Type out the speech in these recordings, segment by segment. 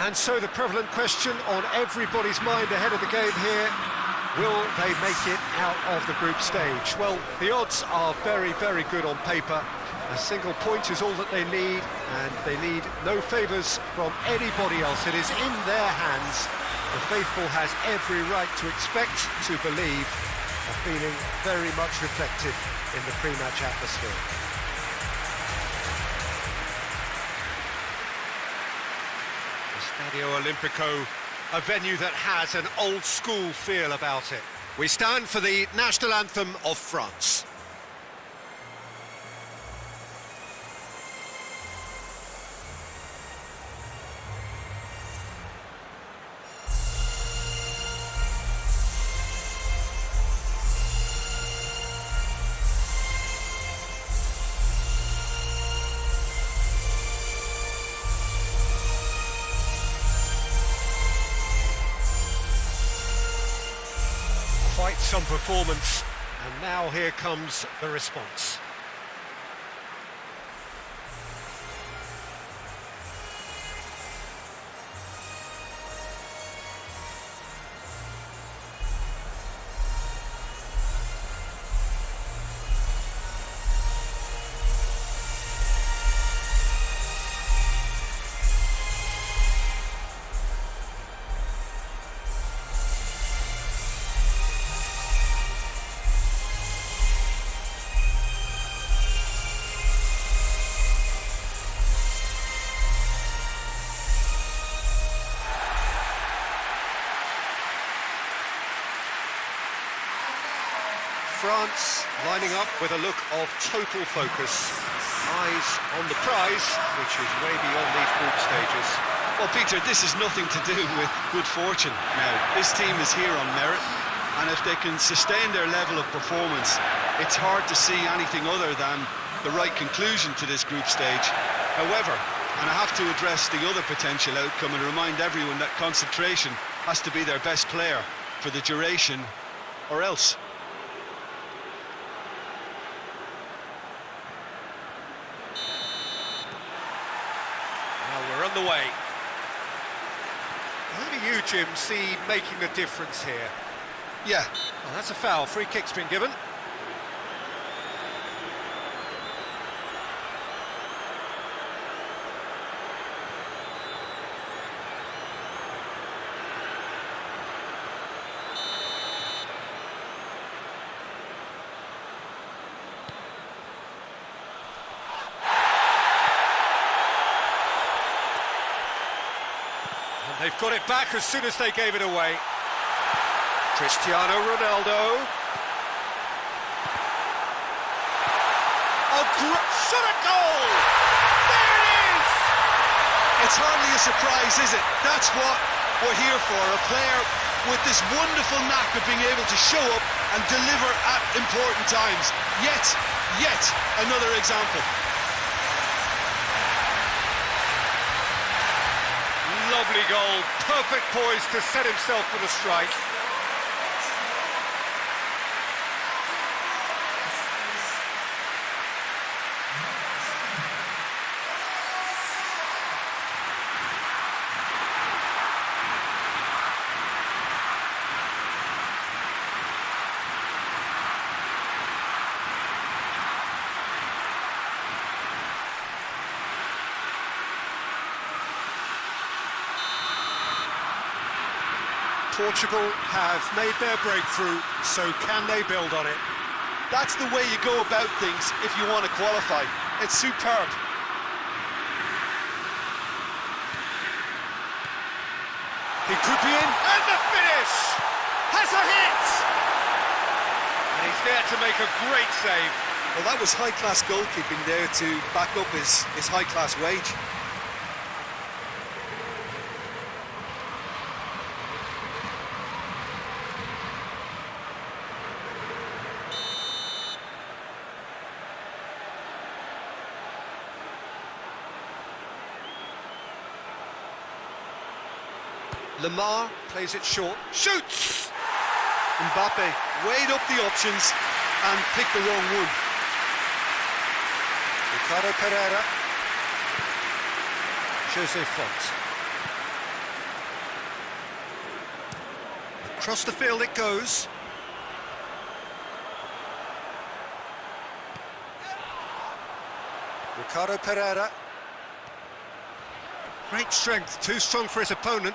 And so the prevalent question on everybody's mind ahead of the game here, will they make it out of the group stage? Well, the odds are very, very good on paper. A single point is all that they need, and they need no favours from anybody else. It is in their hands. The faithful has every right to expect, to believe, a feeling very much reflected in the pre-match atmosphere. Stadio Olimpico, a venue that has an old-school feel about it. We stand for the national anthem of France. Quite some performance, and now here comes the response. France lining up with a look of total focus. Eyes on the prize, which is way beyond these group stages. Well, Peter, this is nothing to do with good fortune now. This team is here on merit, and if they can sustain their level of performance, it's hard to see anything other than the right conclusion to this group stage. However, and I have to address the other potential outcome and remind everyone that concentration has to be their best player for the duration, or else. We're on the way. How do you, Jim, see making a difference here? Yeah. Well, that's a foul. Free kick's been given. They've got it back as soon as they gave it away. Cristiano Ronaldo. Shot a goal! There it is! It's hardly a surprise, is it? That's what we're here for. A player with this wonderful knack of being able to show up and deliver at important times. Yet another example. Lovely goal, perfect poise to set himself for the strike. Portugal have made their breakthrough, so can they build on it? That's the way you go about things if you want to qualify. It's superb. He could be in, and the finish! Has a hit! And he's there to make a great save. Well, that was high-class goalkeeping there to back up his high-class wage. Lamar plays it short, shoots! Mbappe weighed up the options and picked the wrong one. Ricardo Pereira. Jose Font. Across the field it goes. Ricardo Pereira. Great strength, too strong for his opponent.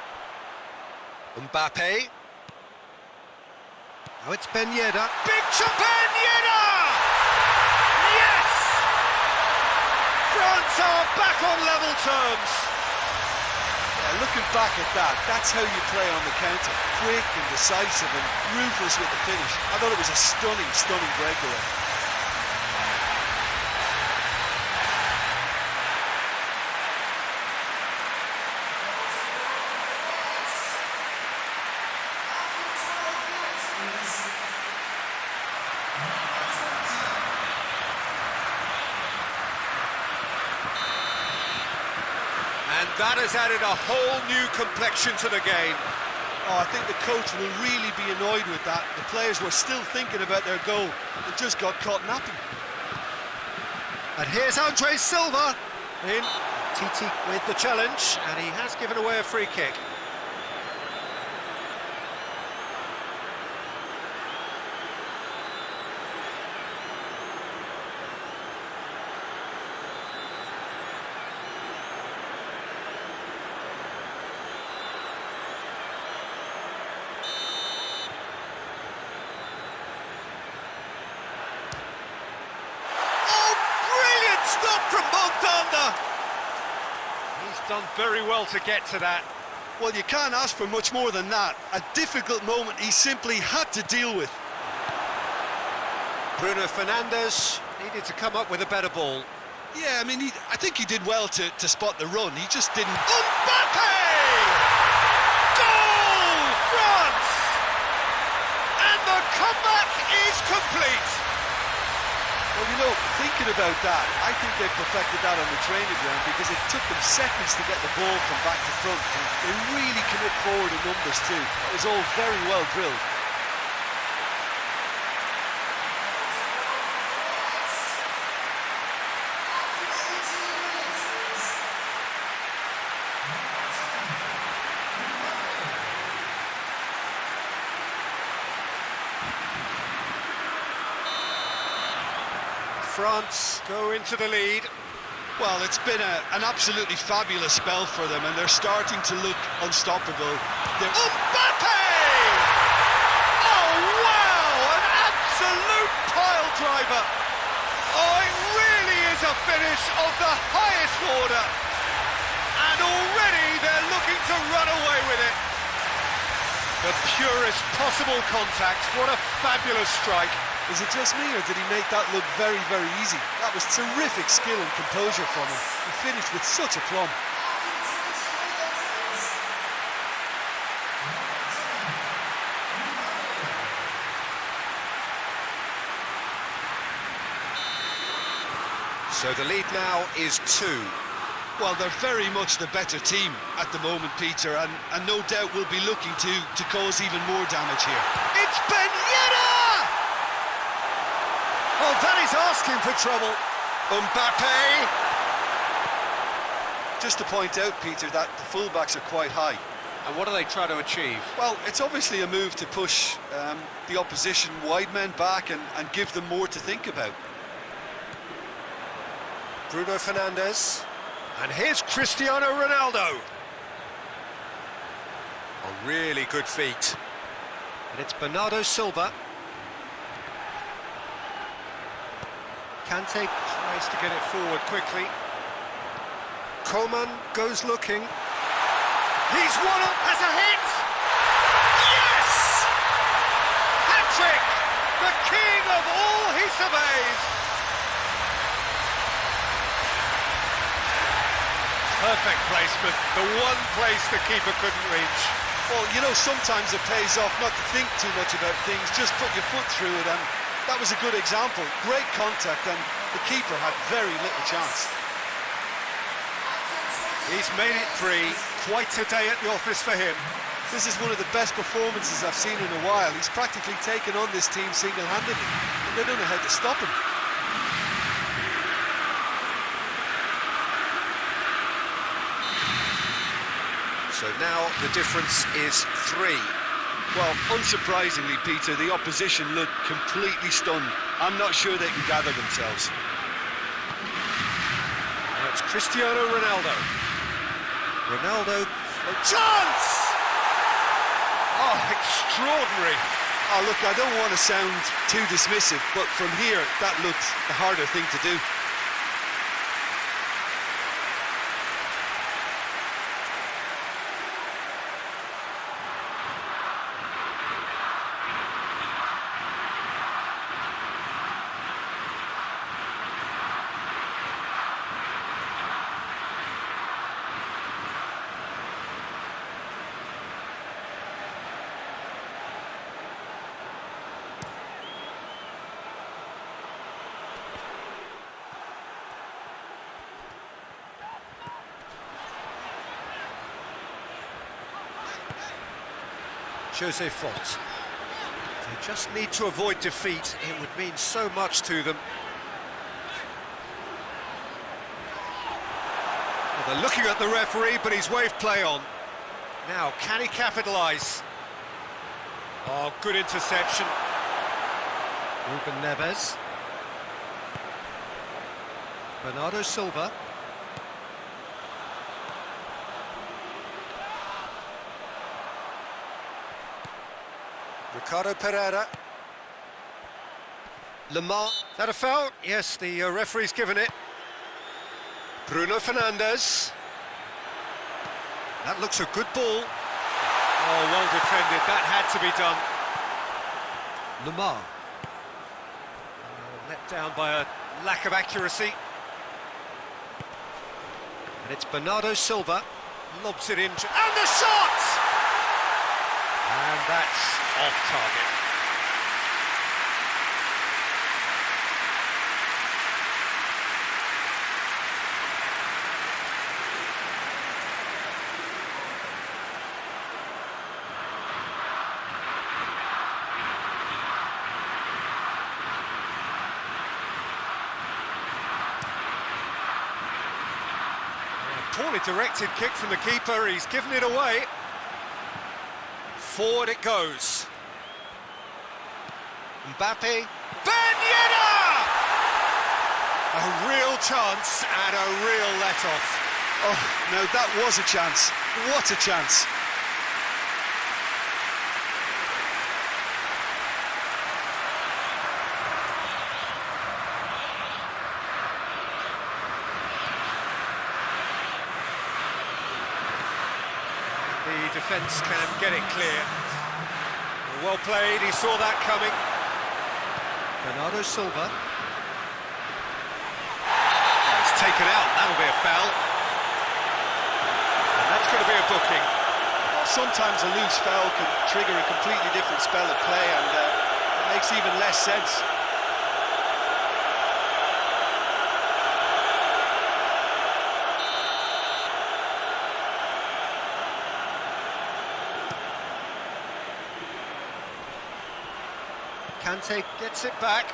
Mbappe. Oh, it's Ben Yedder. Big chop Ben Yedder! Yes! France are back on level terms. Yeah, looking back at that, that's how you play on the counter. Quick and decisive and ruthless with the finish. I thought it was a stunning, stunning breakaway. And that has added a whole new complexion to the game. Oh, I think the coach will really be annoyed with that. The players were still thinking about their goal and just got caught napping. And here's Andre Silva in. Titi with the challenge, and he has given away a free kick. Stop from Montanda! He's done very well to get to that. Well, you can't ask for much more than that. A difficult moment he simply had to deal with. Bruno Fernandes needed to come up with a better ball. Yeah, I mean, I think he did well to spot the run. He just didn't... Mbappe! Goal! France! And the comeback is complete. Well, you know, thinking about that, I think they've perfected that on the training ground because it took them seconds to get the ball from back to front. And they really commit forward in numbers too. It was all very well drilled. France go into the lead. Well, it's been an absolutely fabulous spell for them, and they're starting to look unstoppable. Mbappe! Oh, wow! An absolute pile driver! Oh, it really is a finish of the highest order. And already they're looking to run away with it. The purest possible contact. What a fabulous strike. Is it just me, or did he make that look very, very easy? That was terrific skill and composure from him. He finished with such aplomb. So the lead now is 2. Well, they're very much the better team at the moment, Peter, and no doubt will be looking to cause even more damage here. It's Ben Yedder! Oh, that is asking for trouble. Mbappe! Just to point out, Peter, that the fullbacks are quite high. And what are they trying to achieve? Well, it's obviously a move to push the opposition wide men back and give them more to think about. Bruno Fernandes. And here's Cristiano Ronaldo. A really good feat. And it's Bernardo Silva. Kante tries to get it forward quickly. Coman goes looking. He's one up, has a hit! Yes! Hat-trick! The king of all he surveys! Perfect placement, the one place the keeper couldn't reach. Well, you know, sometimes it pays off not to think too much about things, just put your foot through it, and that was a good example. Great contact, and the keeper had very little chance. He's made it 3. Quite a day at the office for him. This is one of the best performances I've seen in a while. He's practically taken on this team single-handedly, and they don't know how to stop him. So now the difference is 3. Well, unsurprisingly, Peter, the opposition look completely stunned. I'm not sure they can gather themselves. Now it's Cristiano Ronaldo. Ronaldo, chance! Oh, extraordinary. Oh, look, I don't want to sound too dismissive, but from here, that looked the harder thing to do. Jose Font. They just need to avoid defeat. It would mean so much to them. Well, they're looking at the referee, but he's waved play on. Now, can he capitalise? Oh, good interception. Ruben Neves. Bernardo Silva. Ricardo Pereira. Lemar. Is that a foul? Yes, the referee's given it. Bruno Fernandes. That looks a good ball. Oh, well defended. That had to be done. Lemar. Let down by a lack of accuracy. And it's Bernardo Silva. Lobs it in. And the shot! And that's off target. Poorly directed kick from the keeper, he's given it away. Forward it goes. Mbappe. Ben Yedder! A real chance and a real let-off. Oh, now that was a chance. What a chance. The defence can get it clear. Well played, he saw that coming. Bernardo Silva. Oh, it's taken out, that'll be a foul. And that's going to be a booking. Sometimes a loose foul can trigger a completely different spell of play, and it makes even less sense. Kante gets it back.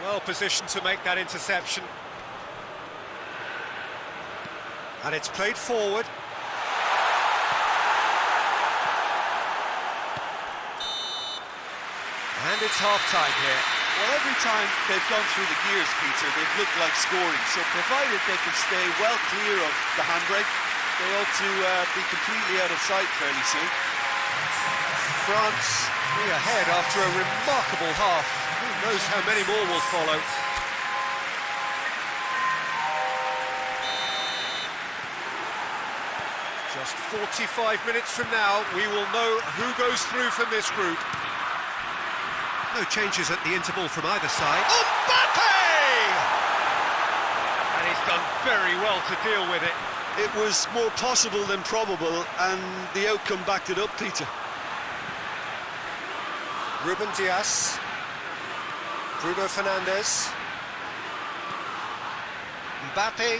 Well positioned to make that interception. And it's played forward. And it's half-time here. Well, every time they've gone through the gears, Peter, they've looked like scoring. So provided they can stay well clear of the handbrake, they ought to be completely out of sight fairly soon. France ahead after a remarkable half. Who knows how many more will follow. Just 45 minutes from now, we will know who goes through from this group. No changes at the interval from either side. Mbappe! And he's done very well to deal with it. It was more possible than probable, and the outcome backed it up, Peter. Ruben Dias, Bruno Fernandes, Mbappe did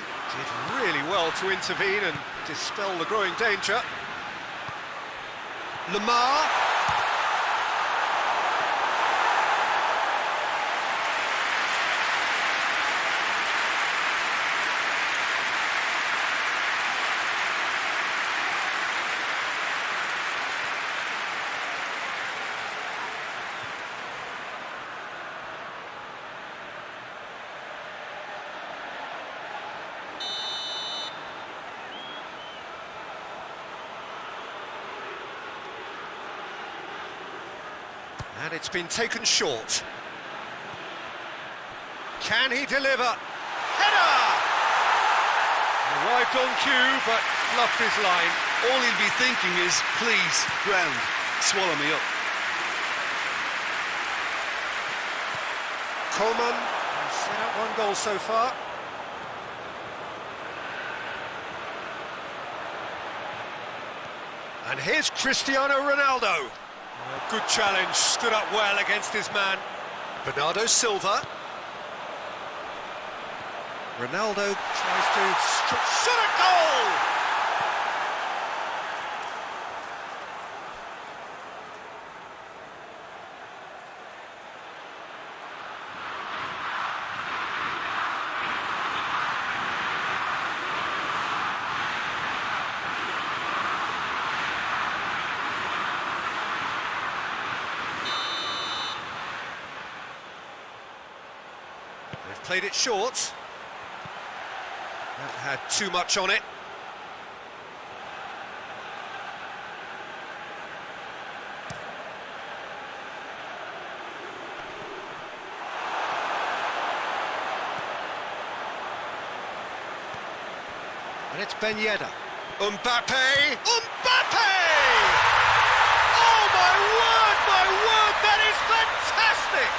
really well to intervene and dispel the growing danger. Lemar. And it's been taken short. Can he deliver? Header! Arrived on cue, but fluffed his line. All he'll be thinking is, please, ground, swallow me up. Coleman has set up one goal so far. And here's Cristiano Ronaldo. A good challenge, stood up well against his man. Bernardo Silva. Ronaldo tries to shot a goal! They've played it short. That had too much on it. And it's Ben Yedder. Mbappe! Mbappe! Oh my word, that is fantastic!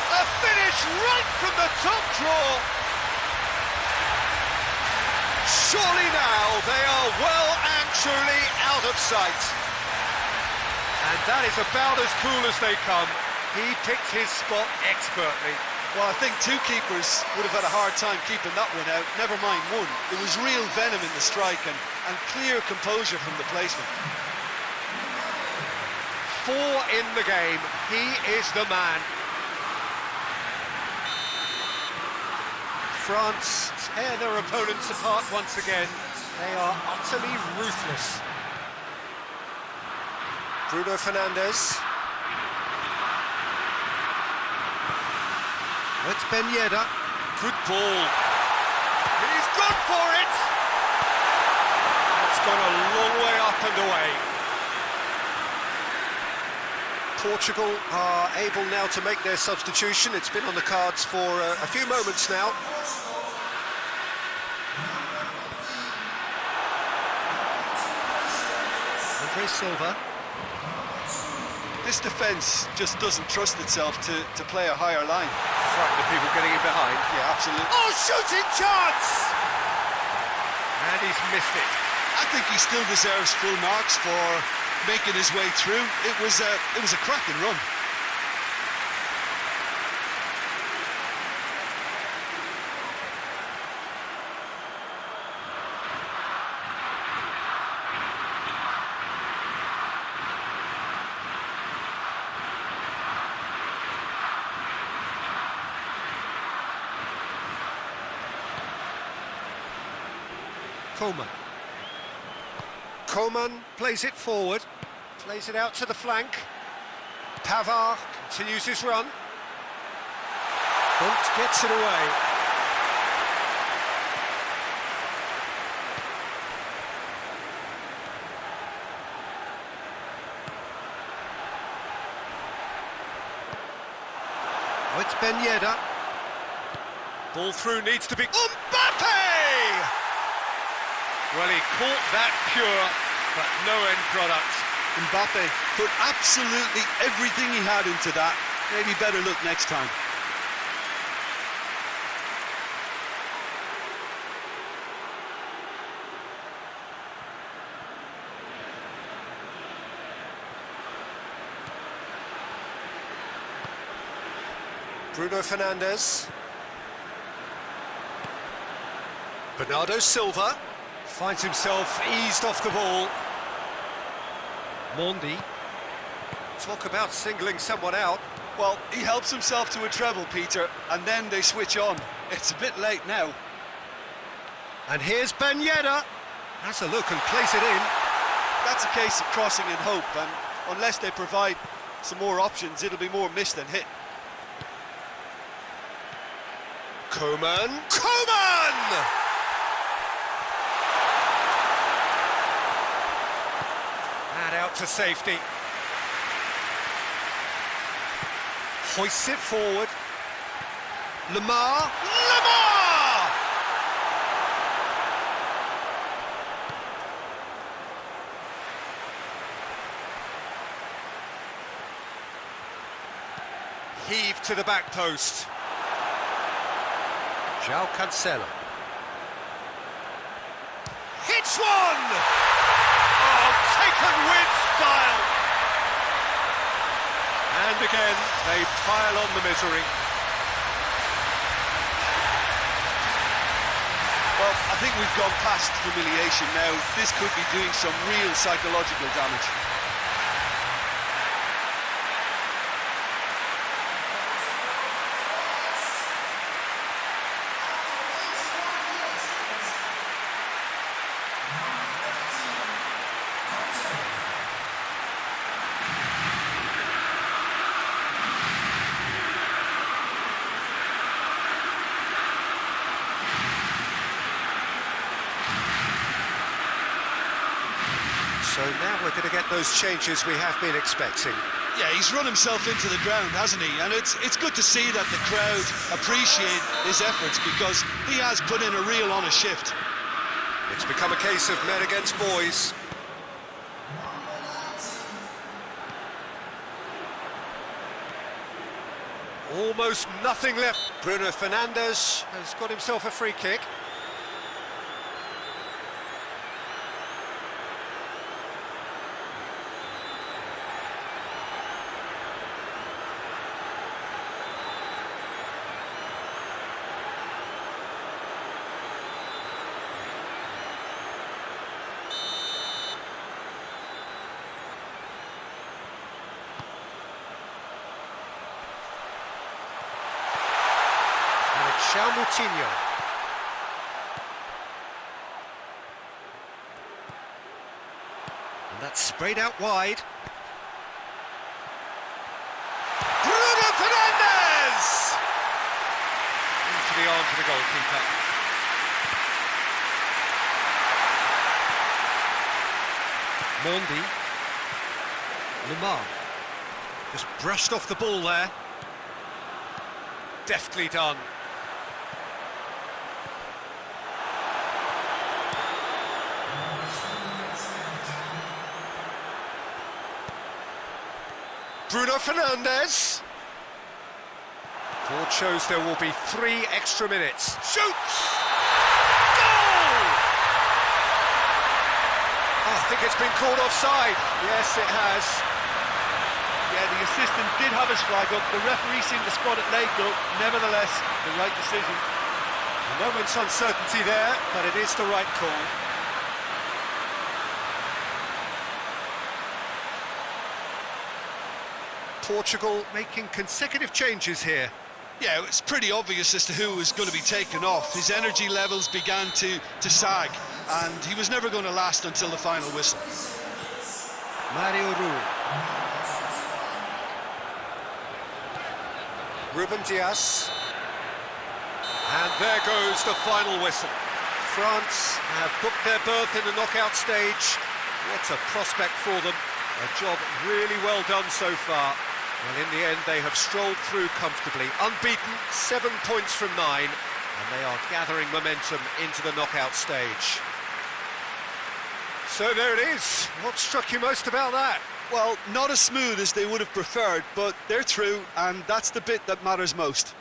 A finish right from the top draw. Surely now they are well and truly out of sight. And that is about as cool as they come. He picked his spot expertly. Well, I think two keepers would have had a hard time keeping that one out, never mind one. It was real venom in the strike and clear composure from the placement. 4 in the game, he is the man. France tear their opponents apart once again. They are utterly ruthless. Bruno Fernandes. It's Ben Yedder. Good ball. He's gone for it! It's gone a long way up and away. Portugal are able now to make their substitution. It's been on the cards for a few moments now. Andre Silva. This defence just doesn't trust itself to play a higher line. Frightened of people getting in behind. Yeah, absolutely. Oh, shooting chance! And he's missed it. I think he still deserves full marks for making his way through. It was a cracking run. Coleman. Coleman plays it forward, plays it out to the flank. Pavard continues his run. Font gets it away. Oh, it's Ben Yedder. Ball through needs to be... Mbappe! Well, he caught that pure, but no end product. Mbappe put absolutely everything he had into that. Maybe better look next time. Bruno Fernandes. Bernardo Silva finds himself eased off the ball. Mondi. Talk about singling someone out. Well, he helps himself to a treble, Peter, and then they switch on. It's a bit late now. And here's Ben Yedder. Has a look and plays it in. That's a case of crossing in hope, and unless they provide some more options, it'll be more miss than hit. Coman. Coman! And out to safety. Hoists it forward. Lamar! Heave to the back post. João Cancelo. Hits one! Oh, taken with style! And again, they pile on the misery. Well, I think we've gone past humiliation now. This could be doing some real psychological damage. So now we're going to get those changes we have been expecting. Yeah, he's run himself into the ground, hasn't he? And it's good to see that the crowd appreciate his efforts because he has put in a real honest shift. It's become a case of men against boys. Almost nothing left. Bruno Fernandes has got himself a free kick. Moutinho. And that's sprayed out wide. Bruno Fernandes! Into the arms of the goalkeeper. Mondi. Lamar. Just brushed off the ball there. Deftly done. Bruno Fernandes. Board shows there will be 3 extra minutes. Shoots! Goal! Oh, I think it's been called offside. Yes, it has. Yeah, the assistant did have his flag up. The referee seemed to spot it late, though. Nevertheless, the right decision. A moment's uncertainty there, but it is the right call. Portugal making consecutive changes here. Yeah, it's pretty obvious as to who was going to be taken off. His energy levels began to sag, and he was never going to last until the final whistle. Mario Rui. Ruben Dias. And there goes the final whistle. France have booked their berth in the knockout stage. What a prospect for them. A job really well done so far. Well, in the end, they have strolled through comfortably. Unbeaten, 7 points from 9, and they are gathering momentum into the knockout stage. So there it is. What struck you most about that? Well, not as smooth as they would have preferred, but they're through, and that's the bit that matters most.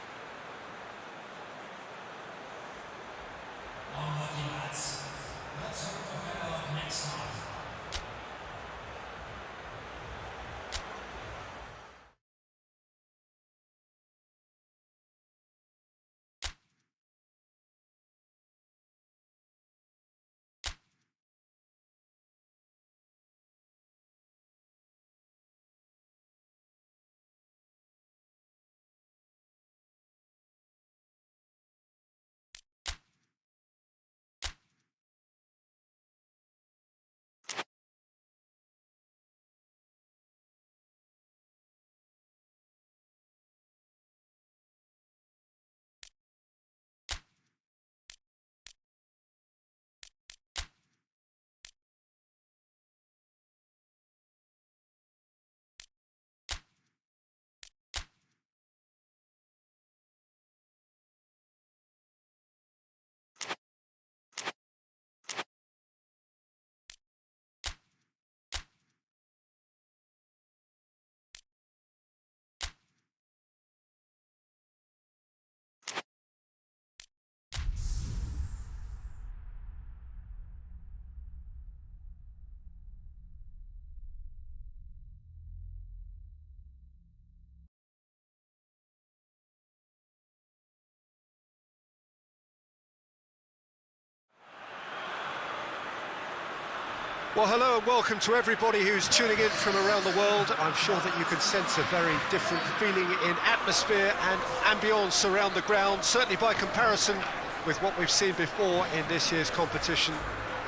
Well, hello and welcome to everybody who's tuning in from around the world. I'm sure that you can sense a very different feeling in atmosphere and ambience around the ground, certainly by comparison with what we've seen before in this year's competition.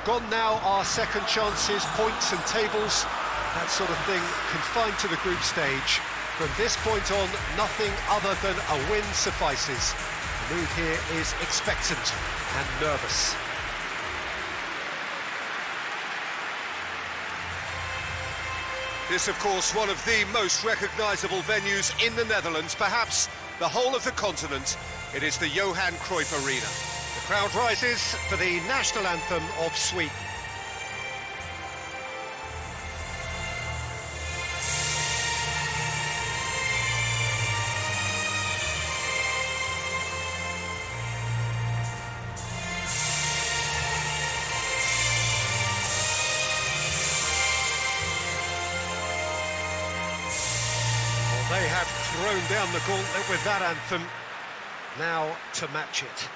Gone now are second chances, points and tables, that sort of thing confined to the group stage. From this point on, nothing other than a win suffices. The mood here is expectant and nervous. This, of course, one of the most recognisable venues in the Netherlands, perhaps the whole of the continent. It is the Johan Cruyff Arena. The crowd rises for the national anthem of Sweden. They have thrown down the gauntlet with that anthem, now to match it.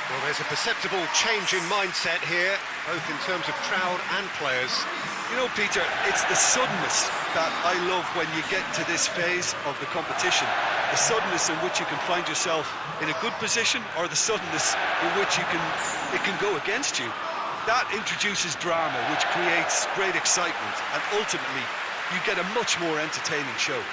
Well, there's a perceptible change in mindset here, both in terms of crowd and players. You know, Peter, it's the suddenness that I love when you get to this phase of the competition. The suddenness in which you can find yourself in a good position, or the suddenness in which it can go against you. That introduces drama, which creates great excitement, and ultimately you get a much more entertaining show.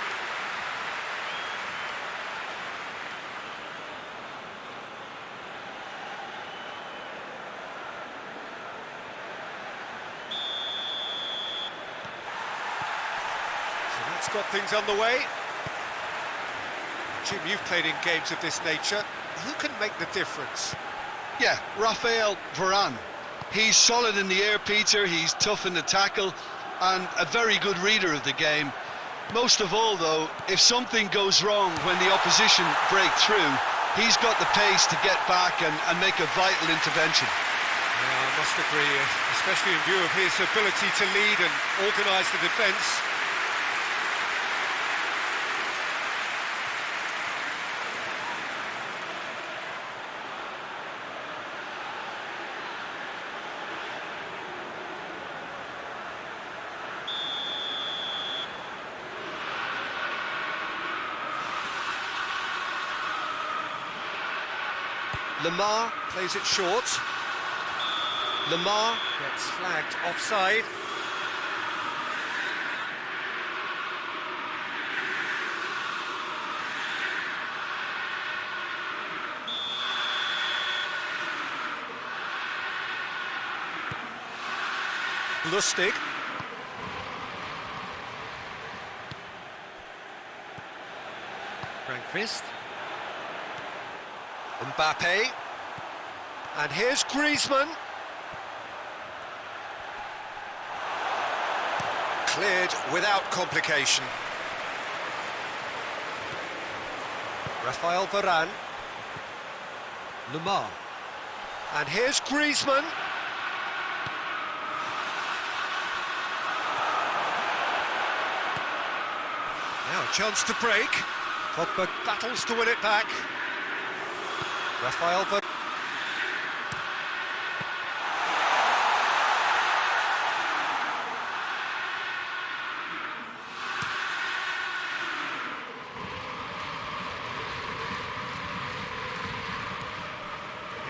It's got things underway. Jim, you've played in games of this nature. Who can make the difference? Yeah, Raphael Varane. He's solid in the air, Peter. He's tough in the tackle and a very good reader of the game. Most of all, though, if something goes wrong when the opposition break through, he's got the pace to get back and make a vital intervention. Yeah, I must agree, especially in view of his ability to lead and organise the defence. Lamar plays it short. Lamar gets flagged offside. Lustig. Rankvist. Mbappe. And here's Griezmann. Cleared without complication. Raphael Varane. Lamar. And here's Griezmann. Now a chance to break. Pogba battles to win it back. Raphael Varane.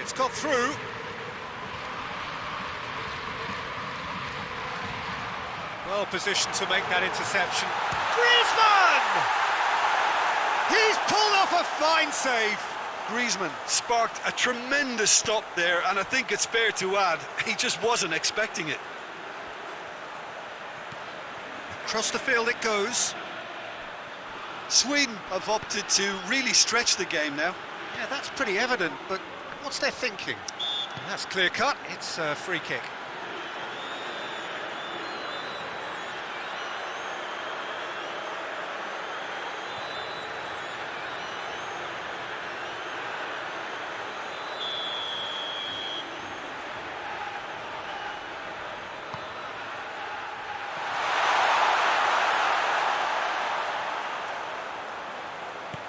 It's got through. Well positioned to make that interception. Griezmann! He's pulled off a fine save. Griezmann sparked a tremendous stop there, and I think it's fair to add, he just wasn't expecting it. Across the field it goes. Sweden have opted to really stretch the game now. Yeah, that's pretty evident, but what's their thinking? And that's clear cut, it's a free kick.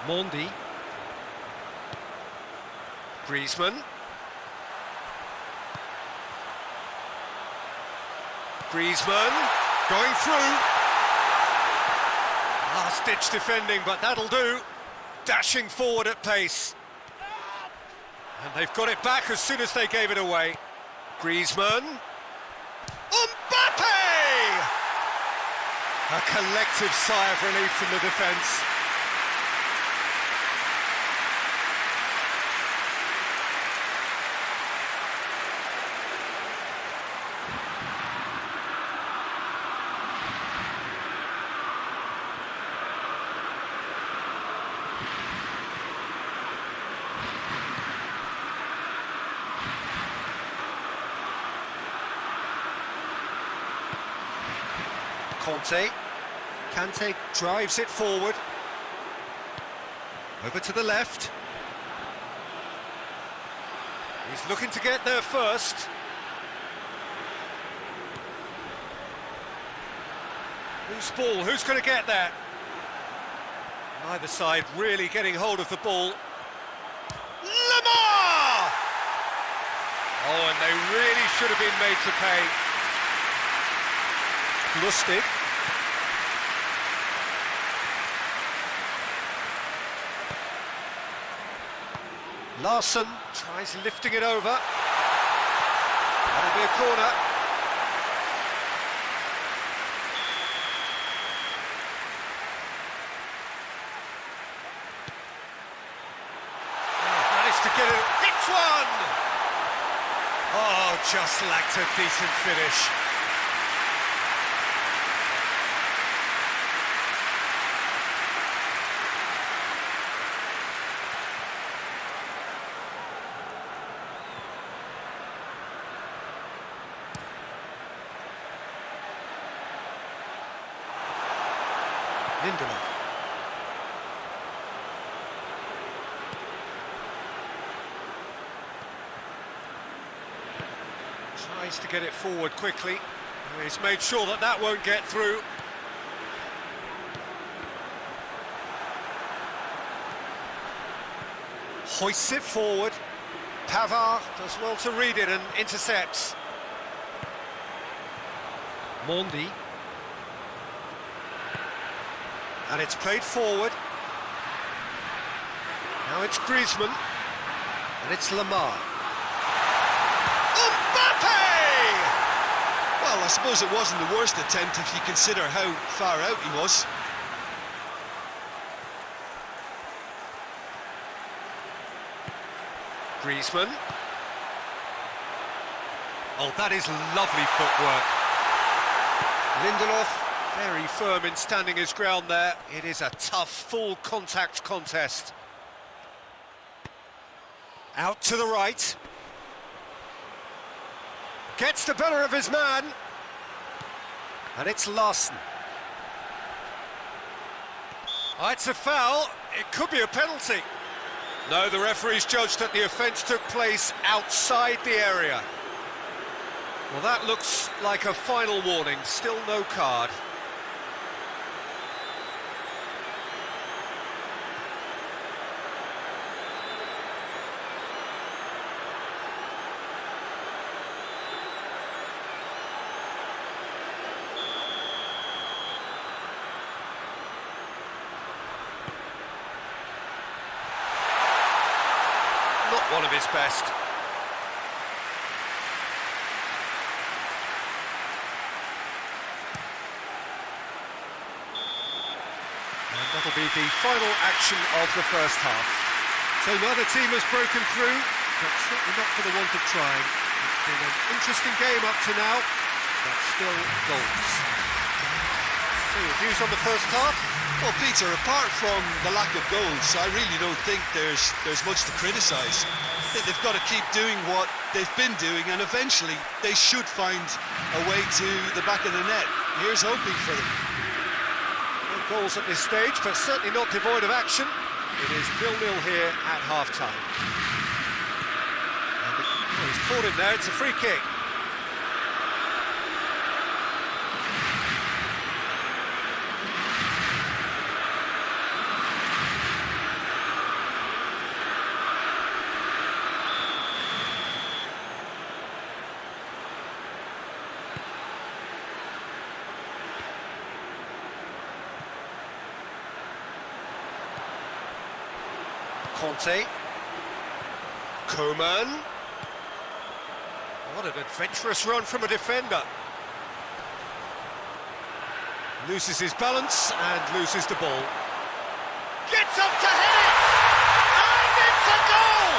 Mondi. Griezmann. Griezmann going through. Last-ditch defending, but that'll do. Dashing forward at pace. And they've got it back as soon as they gave it away. Griezmann. Mbappe! A collective sigh of relief from the defence. Kante drives it forward. Over to the left. He's looking to get there first. Whose ball? Who's going to get there? Neither side really getting hold of the ball. Lamar! Oh, and they really should have been made to pay. Lustig. Larsson tries lifting it over. That'll be a corner. Managed to get it. Hits one! Oh, just lacked a decent finish. Tries to get it forward quickly. He's made sure that that won't get through. Hoists it forward. Pavard does well to read it and intercepts. Mondi. And it's played forward. Now it's Griezmann. And it's Lamar. Mbappe! Well, I suppose it wasn't the worst attempt if you consider how far out he was. Griezmann. Oh, that is lovely footwork. Lindelof. Very firm in standing his ground there. It is a tough, full contact contest. Out to the right. Gets the better of his man. And it's Larsson. Oh, it's a foul. It could be a penalty. No, the referee's judged that the offence took place outside the area. Well, that looks like a final warning. Still no card. One of his best. And that'll be the final action of the first half. So neither team has broken through, but certainly not for the want of trying. It's been an interesting game up to now, but still goals. So your views on the first half? Well, Peter, apart from the lack of goals, I really don't think there's much to criticise. They've got to keep doing what they've been doing, and eventually they should find a way to the back of the net. Here's hoping for them. No goals at this stage, but certainly not devoid of action. It is 0-0 here at half-time. He's caught him there, it's a free kick. Conte. Coman. What an adventurous run from a defender. Loses his balance and loses the ball. Gets up to hit it! And it's a goal!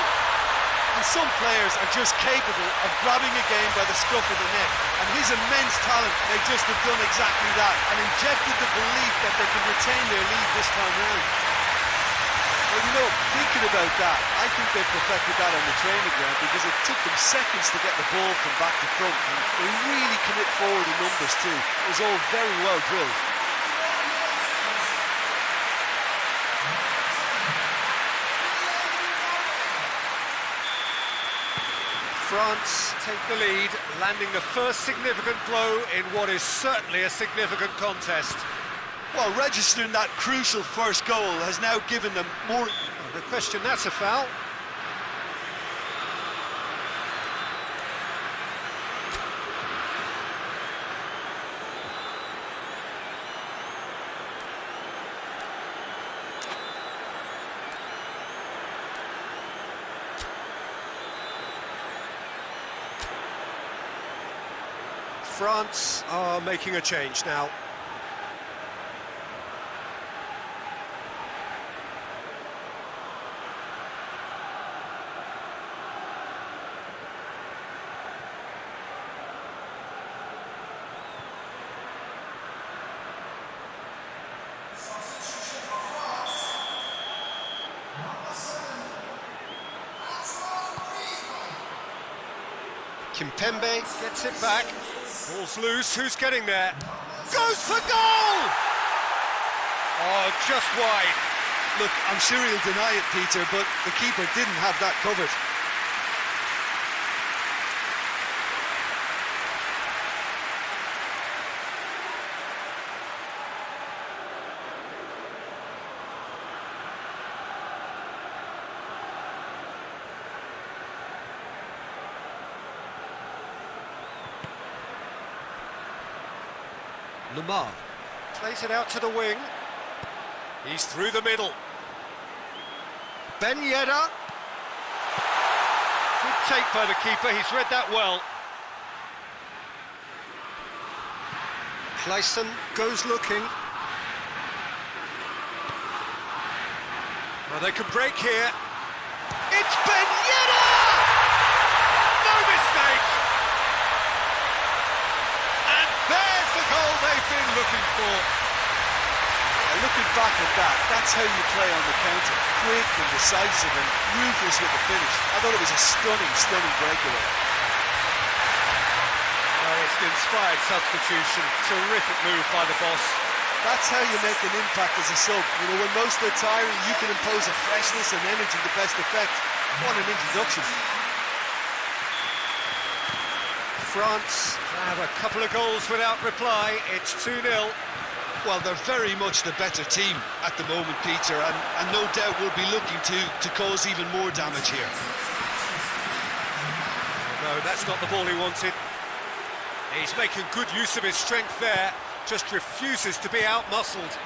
And some players are just capable of grabbing a game by the scruff of the neck. And his immense talent may just have done exactly that and injected the belief that they can retain their lead this time round. Well, you know, thinking about that, I think they've perfected that on the training ground because it took them seconds to get the ball from back to front, and they really commit forward in numbers too. It was all very well drilled. France take the lead, landing the first significant blow in what is certainly a significant contest. Well, registering that crucial first goal has now given them more... The question, that's a foul. France are making a change now. Kimpembe gets it back. Ball's loose, who's getting there? Goes for goal! Oh, just wide. Look, I'm sure he'll deny it, Peter, but the keeper didn't have that covered. Lamar plays it out to the wing. He's through the middle. Ben Yedder. Good take by the keeper, he's read that well. Clayson goes looking. Well, they can break here. It's Ben Yedder! No mistake! And there's the goal they've been looking for. Looking back at that, that's how you play on the counter. Quick and decisive and ruthless with the finish. I thought it was a stunning, stunning breakaway. Well, it's an inspired substitution. Terrific move by the boss. That's how you make an impact as a sub. You know, when most are tiring, you can impose a freshness and energy to best effect. What an introduction. France have a couple of goals without reply. It's 2-0. Well, they're very much the better team at the moment, Peter, and no doubt will be looking to cause even more damage here. No, that's not the ball he wanted. He's making good use of his strength there, just refuses to be out-muscled.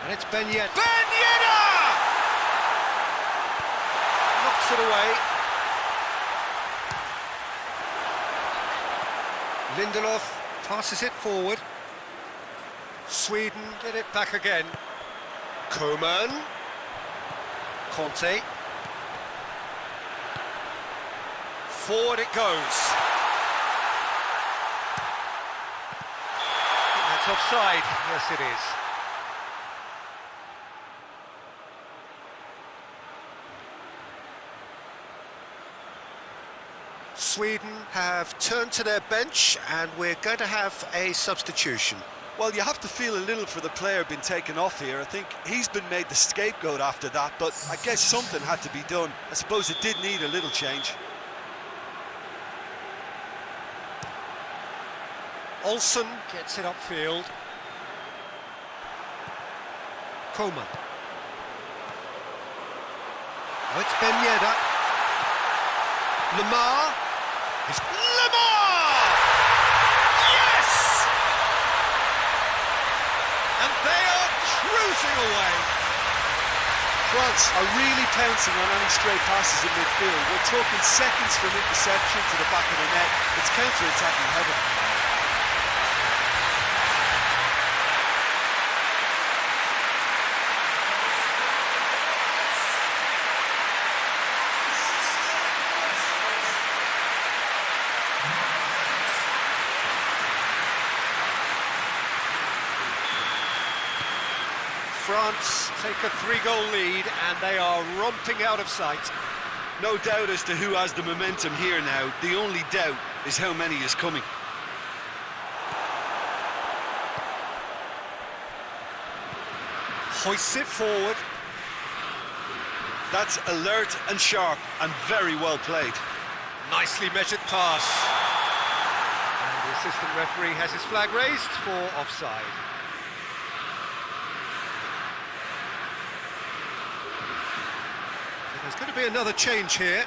And it's Ben Yedder. Ben Yedder! Knocks it away. Lindelof passes it forward. Sweden get it back again. Coman. Conte. Forward it goes. I think that's offside. Yes, it is. Sweden have turned to their bench and we're going to have a substitution. Well, you have to feel a little for the player being taken off here. I think he's been made the scapegoat after that, but I guess something had to be done. I suppose it did need a little change. Olsen gets it upfield. Coman. Oh, it's Ben Yedder. Lamar. It's Lamar! Yes! And they are cruising away. France are really pouncing on any stray passes in midfield. We're talking seconds from interception to the back of the net. It's counter-attacking heaven. France take a 3-goal lead and they are romping out of sight. No doubt as to who has the momentum here now. The only doubt is how many is coming. Hoists it forward. That's alert and sharp and very well played. Nicely measured pass. And the assistant referee has his flag raised for offside. There's going to be another change here.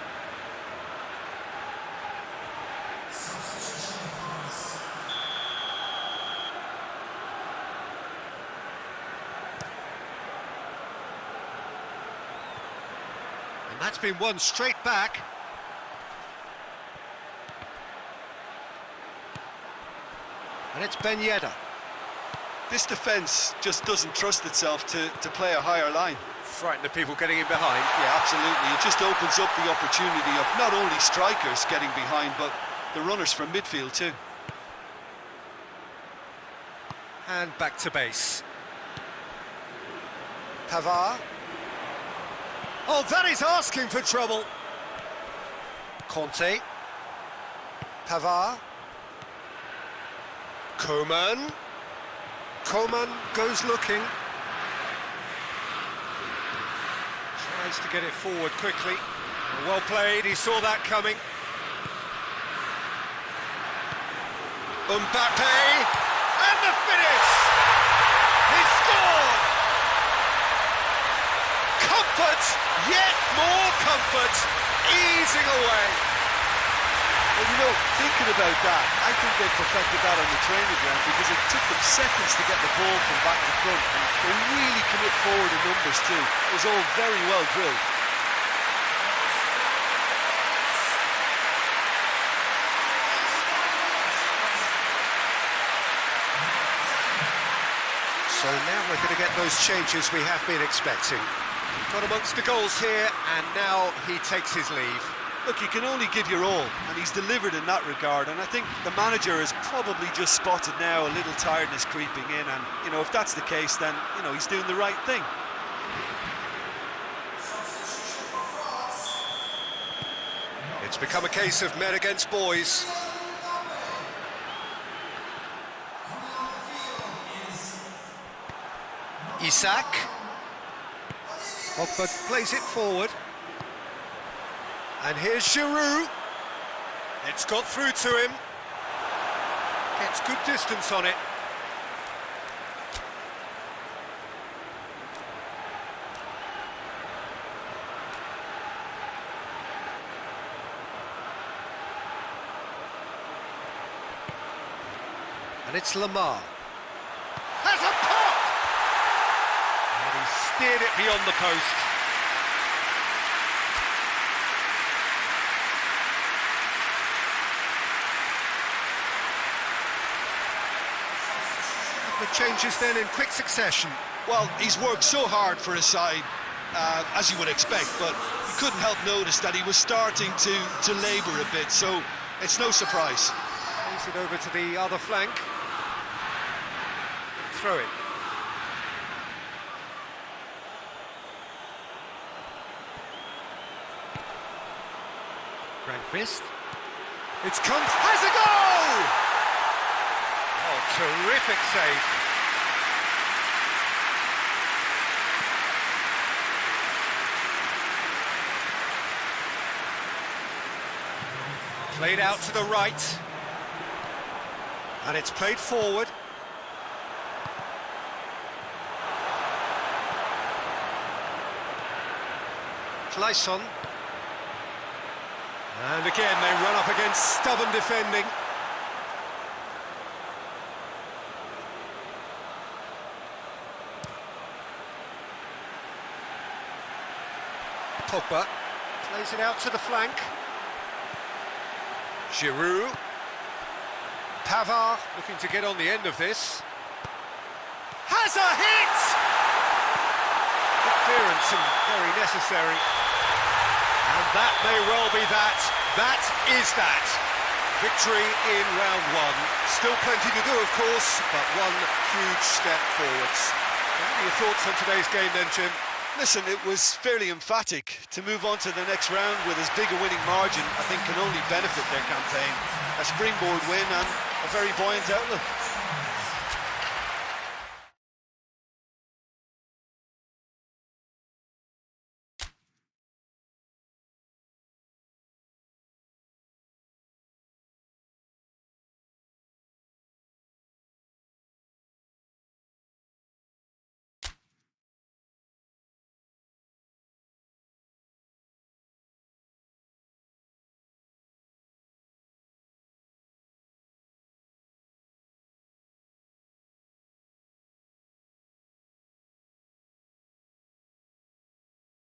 And that's been won straight back. And it's Ben Yedder. This defence just doesn't trust itself to play a higher line. Frighten the people getting in behind. Yeah, absolutely. It just opens up the opportunity of not only strikers getting behind, but the runners from midfield too. And back to base. Pavard. Oh, that is asking for trouble. Conte. Pavard. Coman. Coman goes looking. Tries to get it forward quickly. Well played, he saw that coming. Mbappe, and the finish! He scored! Comfort, yet more comfort, easing away. Well, you know, thinking about that, I think they perfected that on the training ground because it took them seconds to get the ball from back to front, and they really commit forward in numbers too. It was all very well drilled. So now we're going to get those changes we have been expecting. Got amongst the goals here, and now he takes his leave. Look, you can only give your all, and he's delivered in that regard, and I think the manager has probably just spotted now a little tiredness creeping in, and, you know, if that's the case, then, you know, he's doing the right thing. It's become a case of men against boys. Isak. Pogba plays it forward. And here's Giroud. It's got through to him. Gets good distance on it. And it's Lamar. Has a pop! And he steered it beyond the post. The changes then in quick succession. Well, he's worked so hard for his side, as you would expect, but you couldn't help notice that he was starting to labour a bit, so it's no surprise. Plays it over to the other flank. Throw it. Grandquist. It's come... Has a goal! Oh, terrific save. Played out to the right. And it's played forward. Clayson. And again, they run up against stubborn defending. Pogba plays it out to the flank. Giroud. Pavard looking to get on the end of this. Has a hit! Good clearance and very necessary. And that may well be that. That is that. Victory in round one. Still plenty to do, of course, but one huge step forwards. What are your thoughts on today's game then, Jim? Listen, it was fairly emphatic. To move on to the next round with as big a winning margin, I think can only benefit their campaign. A springboard win and a very buoyant outlook.